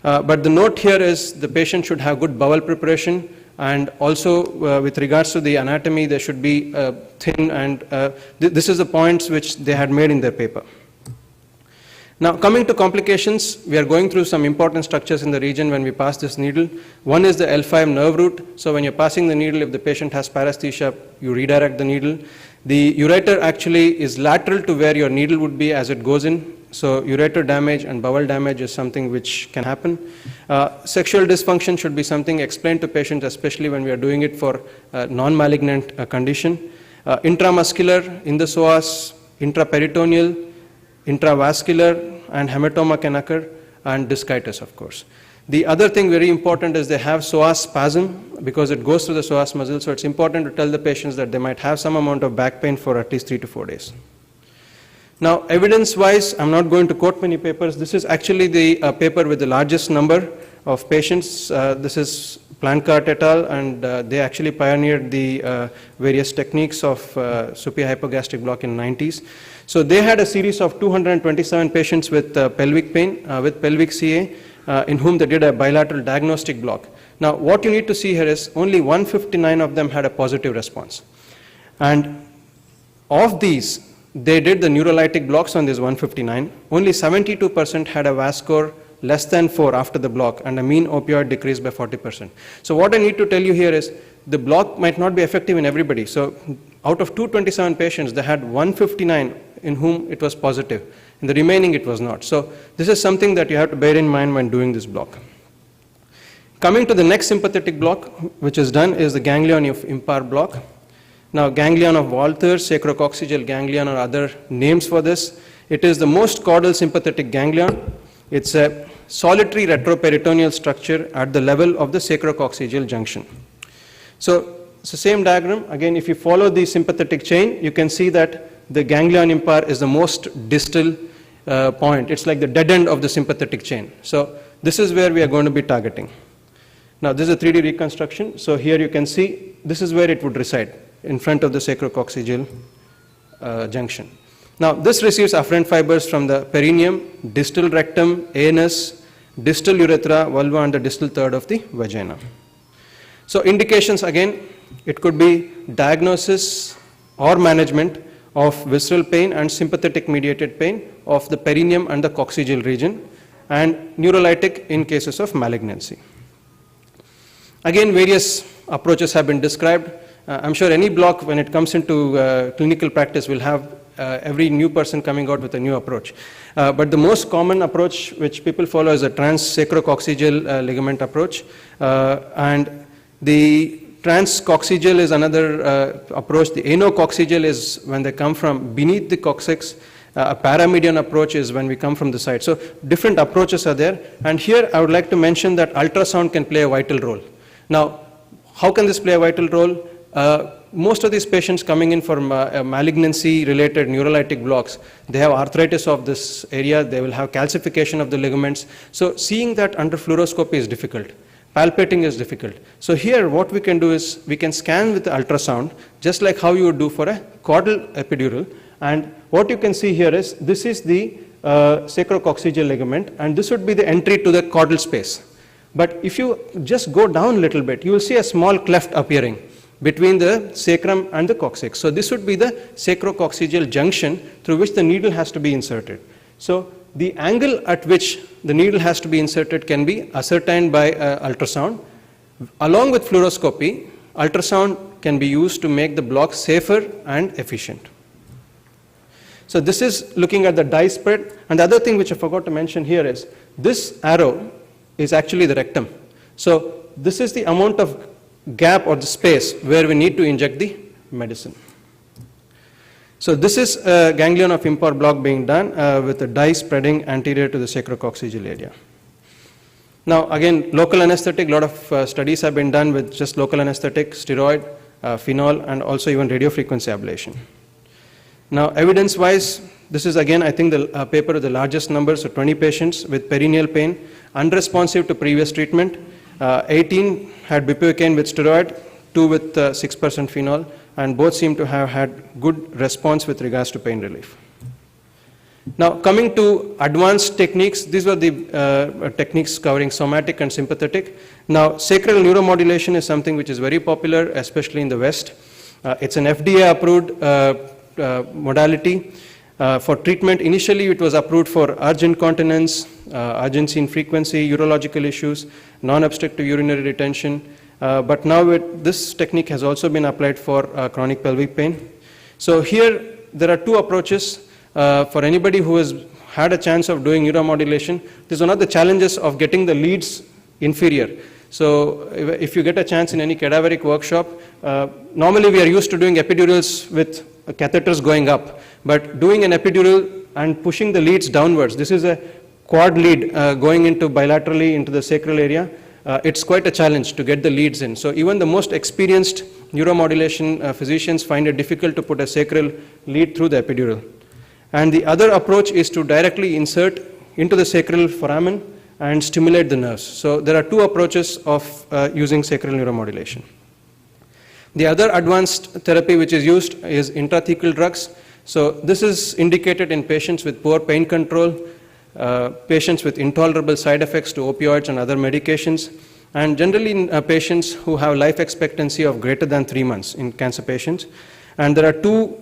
But the note here is the patient should have good bowel preparation, and also with regards to the anatomy, they should be thin, and this is the points which they had made in their paper. Now, coming to complications, we are going through some important structures in the region when we pass this needle. One is the L5 nerve root. So when you're passing the needle, if the patient has paresthesia, you redirect the needle. The ureter actually is lateral to where your needle would be as it goes in. So ureter damage and bowel damage is something which can happen. Sexual dysfunction should be something explained to patients, especially when we are doing it for non-malignant condition. Intramuscular, in the psoas, intraperitoneal, intravascular, and hematoma can occur, and discitis, of course. The other thing very important is they have psoas spasm because it goes through the psoas muscle, so it's important to tell the patients that they might have some amount of back pain for at least 3 to 4 days. Now, evidence-wise, I'm not going to quote many papers. This is actually the paper with the largest number of patients. This is Plancart et al., and they actually pioneered the various techniques of superior hypogastric block in the 90s. So they had a series of 227 patients with pelvic pain, with pelvic CA, in whom they did a bilateral diagnostic block. Now, what you need to see here is only 159 of them had a positive response. And of these, they did the neurolytic blocks on this 159. Only 72% had a VAS score less than 4 after the block, and a mean opioid decreased by 40%. So what I need to tell you here is the block might not be effective in everybody. So out of 227 patients, they had 159 in whom it was positive. In the remaining, it was not. So this is something that you have to bear in mind when doing this block. Coming to the next sympathetic block, which is done, is the ganglion of Impar block. Now, ganglion of Walther's, sacrococcygeal ganglion, or other names for this. It is the most caudal sympathetic ganglion. It's a solitary retroperitoneal structure at the level of the sacrococcygeal junction. So it's the same diagram. Again, if you follow the sympathetic chain, you can see that the ganglion impar is the most distal point. It's like the dead end of the sympathetic chain. So this is where we are going to be targeting. Now, this is a 3D reconstruction. So here you can see this is where it would reside, in front of the sacrococcygeal junction. Now, this receives afferent fibers from the perineum, distal rectum, anus, distal urethra, vulva, and the distal third of the vagina. So indications, again, it could be diagnosis or management of visceral pain and sympathetic mediated pain of the perineum and the coccygeal region, and neurolytic in cases of malignancy. Again, various approaches have been described. I'm sure any block, when it comes into clinical practice, will have every new person coming out with a new approach. But the most common approach which people follow is a transsacrococcygeal ligament approach. And the transcoccygeal is another approach. The anococcygeal is when they come from beneath the coccyx. A paramedian approach is when we come from the side. So different approaches are there. And here I would like to mention that ultrasound can play a vital role. Now, how can this play a vital role? Most of these patients coming in for malignancy-related neurolytic blocks, they have arthritis of this area, they will have calcification of the ligaments. So seeing that under fluoroscopy is difficult. Palpating is difficult. So here what we can do is we can scan with the ultrasound, just like how you would do for a caudal epidural. And what you can see here is, this is the sacrococcygeal ligament, and this would be the entry to the caudal space. But if you just go down a little bit, you will see a small cleft appearing between the sacrum and the coccyx. So this would be the sacrococcygeal junction through which the needle has to be inserted. So the angle at which the needle has to be inserted can be ascertained by ultrasound. Along with fluoroscopy, ultrasound can be used to make the block safer and efficient. So this is looking at the dye spread. And the other thing which I forgot to mention here is, this arrow is actually the rectum. So this is the amount of gap or the space where we need to inject the medicine. So this is a ganglion of import block being done with the dye spreading anterior to the sacrococcygeal area. Now again, local anesthetic, a lot of studies have been done with just local anesthetic, steroid, phenol, and also even radiofrequency ablation. Now evidence-wise, this is again, I think, the paper with the largest numbers, so 20 patients with perineal pain, unresponsive to previous treatment. 18 had bupivacaine with steroid, 2 with 6% phenol, and both seem to have had good response with regards to pain relief. Now coming to advanced techniques, these were the techniques covering somatic and sympathetic. Now sacral neuromodulation is something which is very popular, especially in the West. It's an FDA approved modality. For treatment, initially it was approved for urge incontinence, urgency in frequency, urological issues, non-obstructive urinary retention, but now this technique has also been applied for chronic pelvic pain. So here there are two approaches. For anybody who has had a chance of doing neuromodulation, this is one of the challenges of getting the leads inferior. So if you get a chance in any cadaveric workshop, normally we are used to doing epidurals with catheters going up, but doing an epidural and pushing the leads downwards, this is a quad lead going into bilaterally into the sacral area. It's quite a challenge to get the leads in. So even the most experienced neuromodulation physicians find it difficult to put a sacral lead through the epidural. And the other approach is to directly insert into the sacral foramen and stimulate the nerves. So there are two approaches of using sacral neuromodulation. The other advanced therapy which is used is intrathecal drugs. So this is indicated in patients with poor pain control, patients with intolerable side effects to opioids and other medications, and generally in patients who have life expectancy of greater than 3 months in cancer patients. And there are two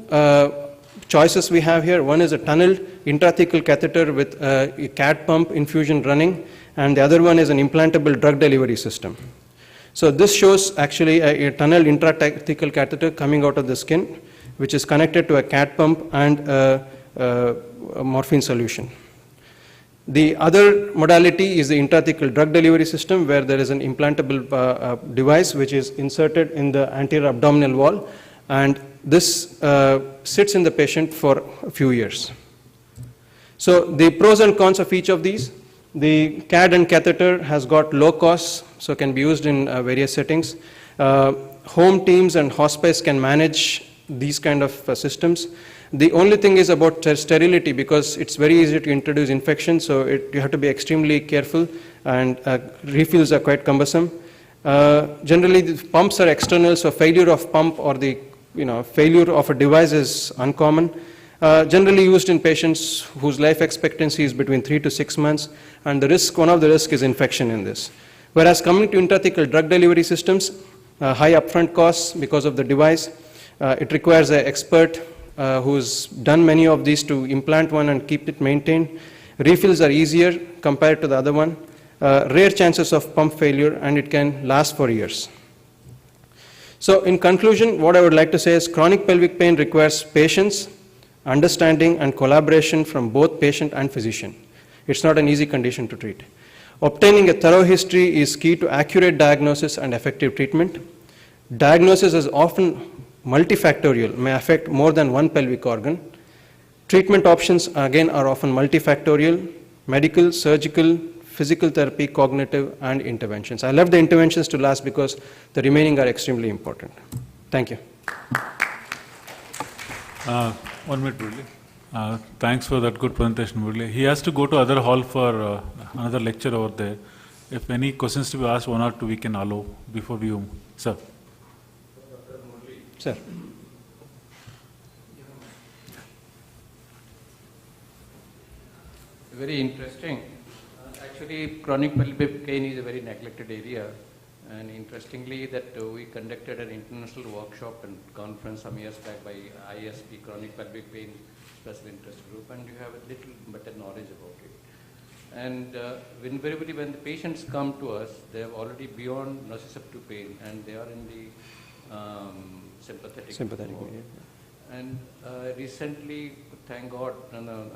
choices we have here. One is a tunneled intrathecal catheter with a CAD pump infusion running, and the other one is an implantable drug delivery system. So this shows actually a tunneled intrathecal catheter coming out of the skin, which is connected to a CAD pump and a morphine solution. The other modality is the intrathecal drug delivery system, where there is an implantable device which is inserted in the anterior abdominal wall, and this sits in the patient for a few years. So the pros and cons of each of these: the CAD and catheter has got low costs, so can be used in various settings. Home teams and hospice can manage these kind of systems. The only thing is about sterility, because it's very easy to introduce infection, so you have to be extremely careful, and refills are quite cumbersome. Generally, the pumps are external, so failure of pump or the failure of a device is uncommon. Generally used in patients whose life expectancy is between 3 to 6 months, and one of the risks is infection in this. Whereas coming to intrathecal drug delivery systems, high upfront costs because of the device. It requires an expert who's done many of these to implant one and keep it maintained. Refills are easier compared to the other one. Rare chances of pump failure, and it can last for years. So in conclusion, what I would like to say is chronic pelvic pain requires patience, understanding, and collaboration from both patient and physician. It's not an easy condition to treat. Obtaining a thorough history is key to accurate diagnosis and effective treatment. Diagnosis is often multifactorial, may affect more than one pelvic organ. Treatment options again are often multifactorial: medical, surgical, physical therapy, cognitive, and interventions. I left the interventions to last because the remaining are extremely important. Thank you. 1 minute, Murali. Thanks for that good presentation, Murali. He has to go to other hall for another lecture over there. If any questions to be asked, 1 or 2 we can allow before we move. Sir. Sir. Very interesting. Actually, chronic pelvic pain is a very neglected area. And interestingly, that we conducted an international workshop and conference some years back by ISP, Chronic Pelvic Pain Special Interest Group, and you have a little better knowledge about it. And invariably, when the patients come to us, they are already beyond nociceptive pain, and they are in the sympathetic mode. And recently, thank God,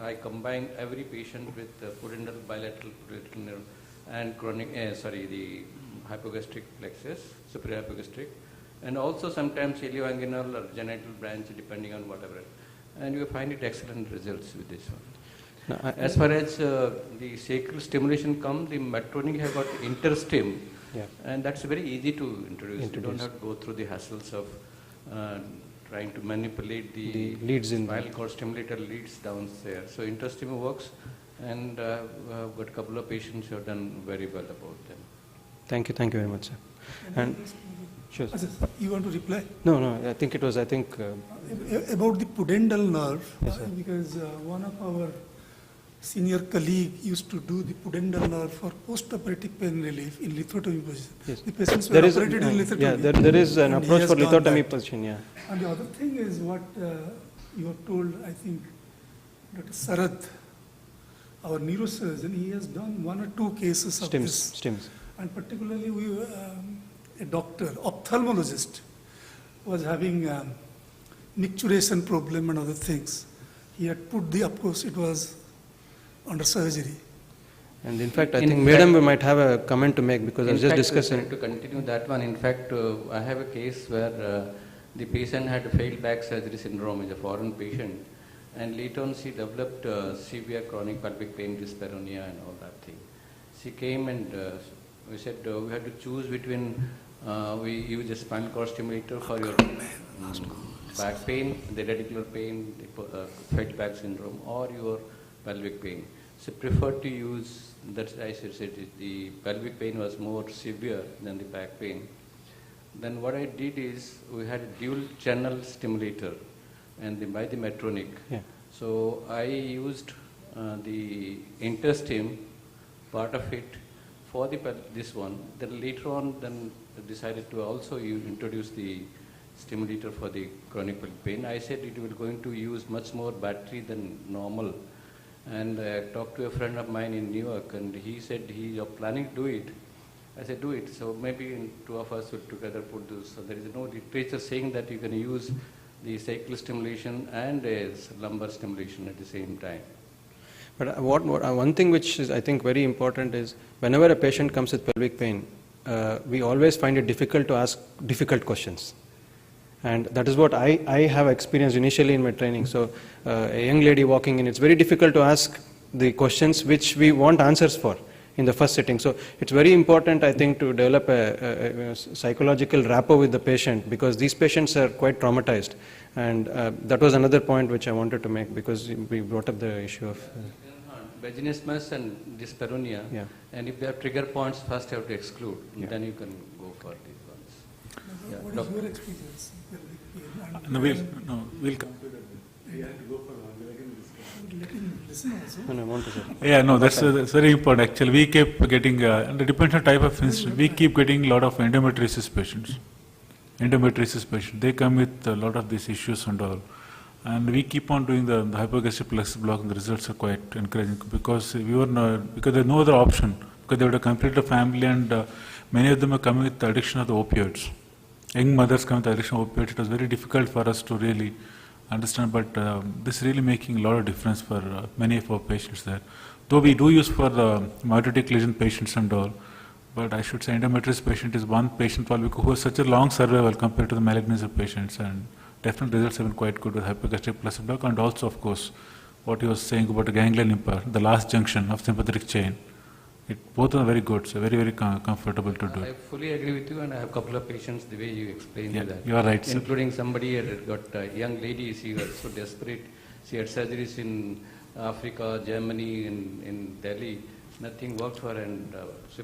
I combined every patient with pudendal, bilateral pudendal nerve, and chronic, the hypogastric plexus, superior hypogastric, and also sometimes ilioanguinal or genital branch, depending on whatever. And you find it excellent results with this one. Now, as far as the sacral stimulation comes, the Medtronic have got InterStim, and that's very easy to introduce. You don't have to go through the hassles of trying to manipulate the leads in spinal cord stimulator leads downstairs. So InterStim works, and I've got a couple of patients who have done very well about them. Thank you very much, sir. And sure. You want to reply? No, I think it was, about the pudendal nerve, yes, because one of our senior colleague used to do the pudendal nerve for post-operative pain relief in lithotomy position. Yes. The patients were operated in lithotomy. Yeah, there is an approach for lithotomy position, yeah. And the other thing is what you have told, I think, Dr. Sarath, our neurosurgeon, he has done 1 or 2 cases of this. Stims. And particularly, a doctor, ophthalmologist, was having micturition problem and other things. He had put of course, it was under surgery. And in fact, I think Madam might have a comment to make, because I was just discussing. To continue that one, in fact, I have a case where the patient had failed back surgery syndrome, is a foreign patient, and later on she developed severe chronic pelvic pain, dyspareunia and all that thing. She came and we said we had to choose between, we use a spinal cord stimulator for your back pain, the radicular pain, the failed back syndrome, or your pelvic pain. So preferred to use, that's I said the pelvic pain was more severe than the back pain. Then what I did is, we had a dual channel stimulator, and by the Medtronic. Yeah. So I used the InterStim, part of it, for this one. Then later on, then decided to also introduce the stimulator for the chronic pelvic pain. I said it will going to use much more battery than normal. And I talked to a friend of mine in New York, and he said he is planning to do it. I said, do it. So maybe 2 of us will together put this. So there is no literature saying that you can use the sacral stimulation and a lumbar stimulation at the same time. But one thing which is, I think, very important is, whenever a patient comes with pelvic pain, we always find it difficult to ask difficult questions. And that is what I have experienced initially in my training. So a young lady walking in, it's very difficult to ask the questions which we want answers for in the first sitting. So it's very important, I think, to develop a psychological rapport with the patient, because these patients are quite traumatized. And that was another point which I wanted to make, because we brought up the issue of vaginismus and dyspareunia. Yeah. And if there are trigger points, first you have to exclude. Yeah. Then you can go for these ones. Yeah. What is your experience? We'll come. That's very important. Actually, we keep getting, and it depends on type of incident, we keep getting a lot of endometriosis patients. They come with a lot of these issues and all. And we keep on doing the hypogastric plexus block, and the results are quite encouraging, because because there's no other option, because they would have completed a family, and many of them are coming with the addiction of the opioids. Young mothers come with the addiction of opioids. It was very difficult for us to really understand, but this is really making a lot of difference for many of our patients there. Though we do use for the myotic lesion patients and all, but I should say endometriosis patient is one patient probably who has such a long survival compared to the malignancy patients, and definite results have been quite good with hypogastric plus block, and also of course what he was saying about the ganglion impulse, the last junction of sympathetic chain. Both are very good, so very, very comfortable to do. I fully agree with you, and I have a couple of patients the way you explained that. You are right, sir. Including somebody had got a young lady, she was so desperate. She had surgeries in Africa, Germany, in Delhi. Nothing worked for her. And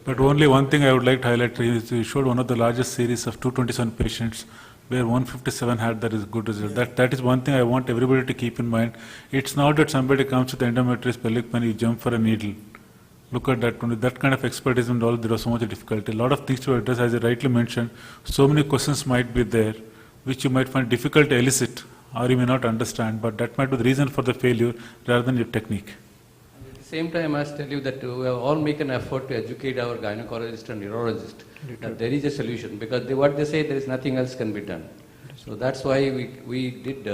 but only one thing I would like to highlight is you showed one of the largest series of 227 patients where 157 had that is good result. That is one thing I want everybody to keep in mind. It's not that somebody comes with endometriosis pelvic pain, you jump for a needle. Look at that, that kind of expertise and all, there was so much difficulty. A lot of things to address, as you rightly mentioned, so many questions might be there, which you might find difficult to elicit, or you may not understand, but that might be the reason for the failure rather than your technique. At the same time, I must tell you that we have all make an effort to educate our gynecologist and urologist that there is a solution, because what they say, there is nothing else can be done. So that's why we did,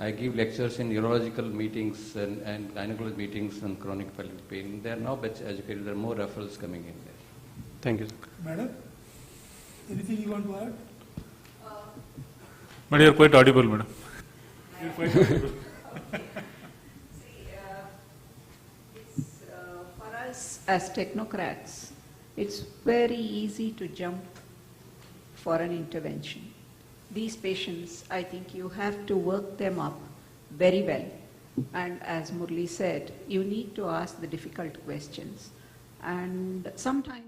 I give lectures in urological meetings and gynecology meetings on chronic pelvic pain. They are now better educated. There are more referrals coming in there. Thank you. Madam, anything you want to add? But you are quite audible, madam. You are quite audible. For us as technocrats, it's very easy to jump for an intervention. These patients, I think you have to work them up very well. And as Murli said, you need to ask the difficult questions. And sometimes